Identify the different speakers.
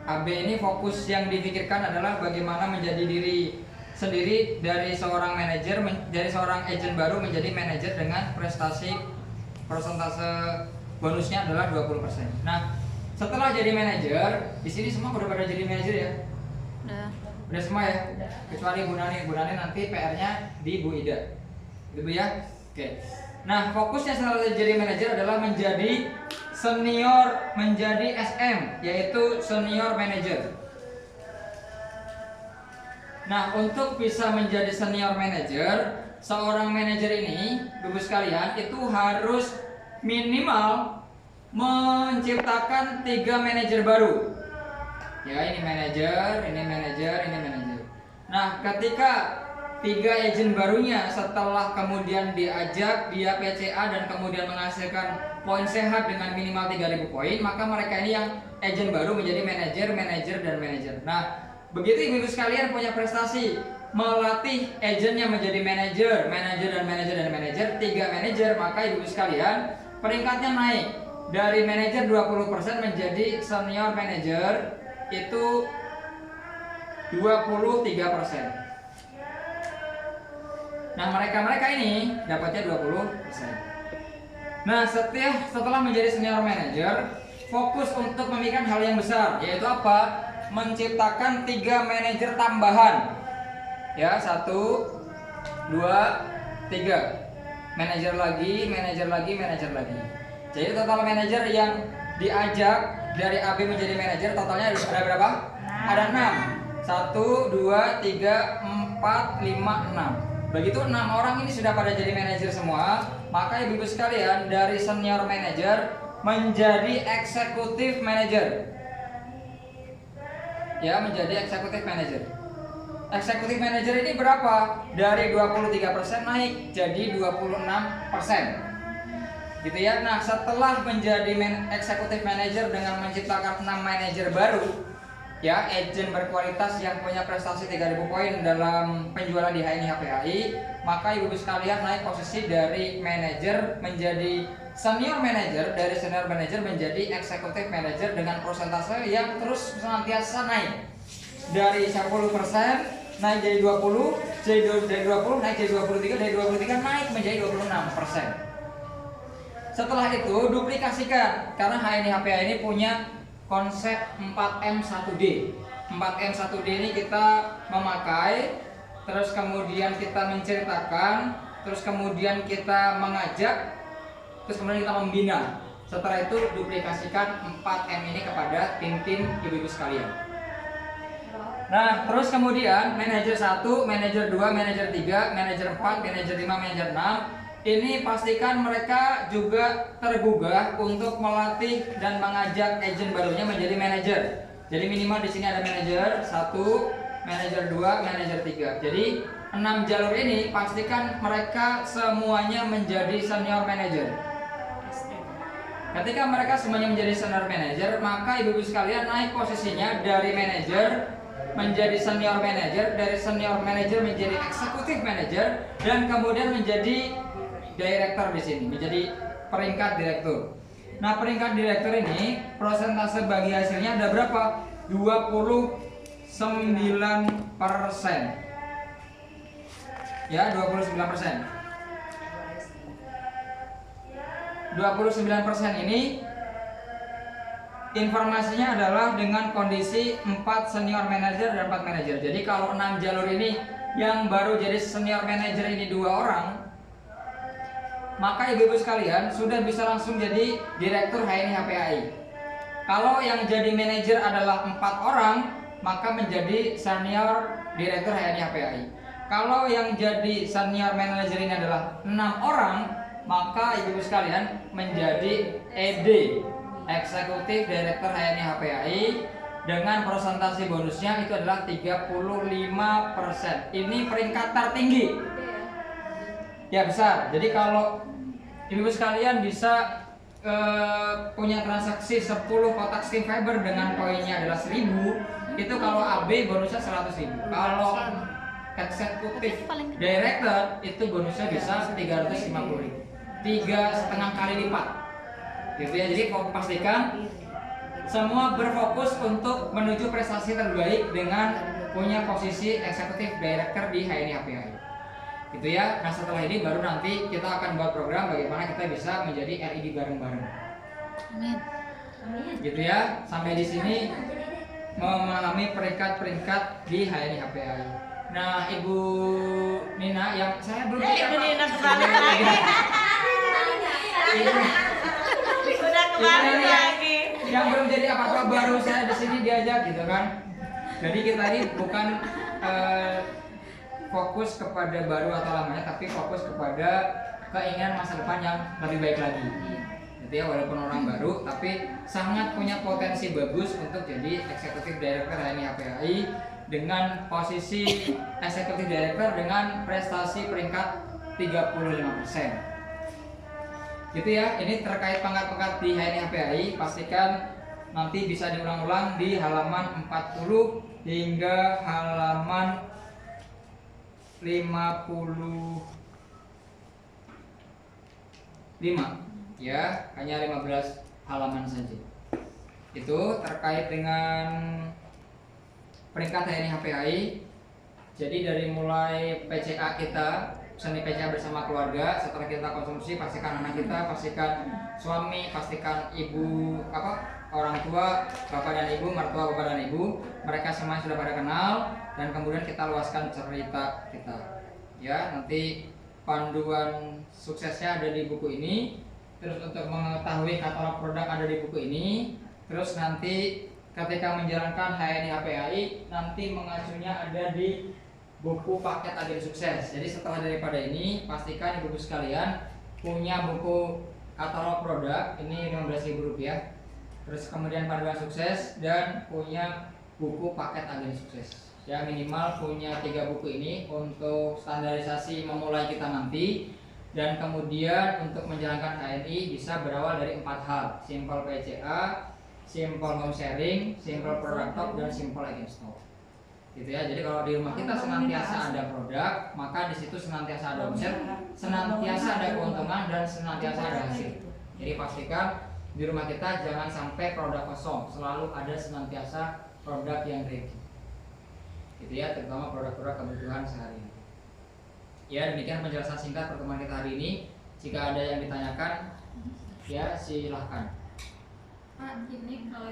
Speaker 1: AB ini fokus yang dipikirkan adalah bagaimana menjadi diri sendiri dari seorang manajer, dari seorang agent baru menjadi manajer dengan persentase bonusnya adalah 20%. Nah, setelah jadi manajer, di sini semua udah pada jadi manajer ya? Udah semua ya? Kecuali Bu Nani. Bu Nani nanti PR-nya di Bu Ida. Gitu ya? Oke. Nah, fokusnya setelah jadi manajer adalah menjadi senior, menjadi SM, yaitu senior manager. Nah, untuk bisa menjadi senior manager, seorang manajer ini, Bapak sekalian, itu harus minimal menciptakan 3 manajer baru. Ya, ini manajer, ini manajer, ini manajer. Nah, ketika 3 agent barunya setelah kemudian diajak dia PCA dan kemudian menghasilkan poin sehat dengan minimal 3.000 poin, maka mereka ini yang agent baru menjadi manajer, manajer, dan manajer. Nah, begitu ibu-ibu sekalian punya prestasi melatih agentnya menjadi manajer, manajer, dan manajer, dan manajer, 3 manajer, maka ibu-ibu sekalian peringkatnya naik dari manajer 20% menjadi senior manager itu 23%. Nah, mereka ini dapatnya 20%. Nah, setelah menjadi senior manager, fokus untuk memikirkan hal yang besar, yaitu apa? Menciptakan 3 manajer tambahan. Ya, 1, 2, 3. Manajer lagi, manajer lagi, manajer lagi. Jadi total manajer yang diajak dari AB menjadi manajer totalnya ada berapa? Ada 6. 1, 2, 3, 4, 5, 6. Begitu 6 orang ini sudah pada jadi manajer semua, maka ibu-ibu sekalian dari senior manager menjadi eksekutif manager. Ya, menjadi eksekutif manager. Eksekutif manager ini berapa? Dari 23% naik jadi 26%. Gitu ya. Nah, setelah menjadi eksekutif manager dengan menciptakan 6 manajer baru, ya, agent berkualitas yang punya prestasi 3.000 poin dalam penjualan di HNI HPAI, maka ibu-ibu sekalian naik posisi dari manajer menjadi senior manager, dari senior manager menjadi eksekutif manager dengan persentase yang terus senantiasa naik. Dari 10% naik jadi 20, dari 20 naik jadi 23, dari 23 naik menjadi 26%. Setelah itu duplikasikan, karena HNI HPAI ini punya konsep 4M1D. 4M1D ini kita memakai, terus kemudian kita menceritakan, terus kemudian kita mengajak, terus kemudian kita membina. Setelah itu duplikasikan 4M ini kepada tim-tim ibu-ibu sekalian. Nah, terus kemudian manajer 1, manajer 2, manajer 3, manajer 4, manajer 5, manajer 6. Ini pastikan mereka juga tergugah untuk melatih dan mengajak agent barunya menjadi manajer. Jadi minimal di sini ada manajer 1, manajer 2, manajer 3. Jadi 6 jalur ini pastikan mereka semuanya menjadi senior manager. Ketika mereka semuanya menjadi senior manager, maka ibu-ibu sekalian naik posisinya dari manajer menjadi senior manager, dari senior manager menjadi eksekutif manager, dan kemudian menjadi direktur di sini, menjadi peringkat direktur. Nah, peringkat direktur ini persentase bagi hasilnya ada berapa? 29%. Ya, 29%. 29% ini informasinya adalah dengan kondisi 4 senior manager dan 4 manager. Jadi kalau 6 jalur ini yang baru jadi senior manager ini 2 orang, maka ibu-ibu sekalian sudah bisa langsung jadi direktur HNI HPAI. Kalau yang jadi manajer adalah 4 orang, maka menjadi senior direktur HNI HPAI. Kalau yang jadi senior manajer ini adalah 6 orang, maka ibu-ibu sekalian menjadi ED, eksekutif direktur HNI HPAI, dengan persentase bonusnya itu adalah 35%. Ini peringkat tertinggi. Ya, besar. Jadi kalau ibu sekalian bisa punya transaksi 10 kotak skin fiber dengan poinnya adalah 1000, itu kalau AB bonusnya 100.000. Kalau eksekutif director itu bonusnya bisa 350.000, 3,5 kali lipat. Gitu ya. Jadi pastikan semua berfokus untuk menuju prestasi terbaik dengan punya posisi eksekutif director di HNI HPAI. Gitu ya. Nah setelah ini baru nanti kita akan buat program bagaimana kita bisa menjadi RID bareng-bareng.
Speaker 2: Amin.
Speaker 1: Gitu ya. Sampai di sini memahami peringkat-peringkat di HNI HPAI. Nah Ibu Nina yang saya belum
Speaker 2: Ibu Nina kebalik lagi. Udah kebalik lagi.
Speaker 1: Yang belum jadi apa-apa baru saya di sini diajak gitu kan. Jadi kita ini bukan fokus kepada baru atau lamanya, tapi fokus kepada keinginan masa depan yang lebih baik lagi. Gitu ya, walaupun orang baru, tapi sangat punya potensi bagus untuk jadi eksekutif director HNI HPAI dengan posisi eksekutif director dengan prestasi peringkat 35%. Gitu ya, ini terkait pangkat-pangkat di HNI HPAI, pastikan nanti bisa diulang-ulang di halaman 40 hingga halaman 55 ya, hanya 15 halaman saja. Itu terkait dengan peringkat HNI HPAI. Jadi dari mulai PCA kita, seni PCA bersama keluarga, setelah kita konsumsi pastikan anak kita, pastikan suami, pastikan ibu orang tua, bapak dan ibu, mertua bapak dan ibu, mereka semua sudah pada kenal, dan kemudian kita luaskan cerita kita. Ya, nanti panduan suksesnya ada di buku ini. Terus untuk mengetahui katalog produk ada di buku ini. Terus nanti ketika menjalankan HNI HPAI nanti mengacunya ada di buku paket agen sukses. Jadi setelah daripada ini pastikan ibu-ibu sekalian punya buku katalog produk ini Rp15.000. Terus kemudian panduan sukses dan punya buku paket agen sukses. Ya minimal punya 3 buku ini untuk standarisasi memulai kita nanti. Dan kemudian untuk menjalankan HNI bisa berawal dari 4 hal: simple PCA, simple home sharing, simple product talk, dan simple agent stock. Gitu ya. Jadi kalau di rumah kita senantiasa ada produk, maka di situ senantiasa ada omset, senantiasa ada keuntungan, dan senantiasa ada hasil. Jadi pastikan di rumah kita jangan sampai produk kosong, selalu ada senantiasa produk yang ready. Gitu ya, terutama produk-produk kebutuhan sehari-hari. Ya, demikian penjelasan singkat pertemuan kita hari ini. Jika ada yang ditanyakan, ya silahkan.
Speaker 3: Pak, gini kalau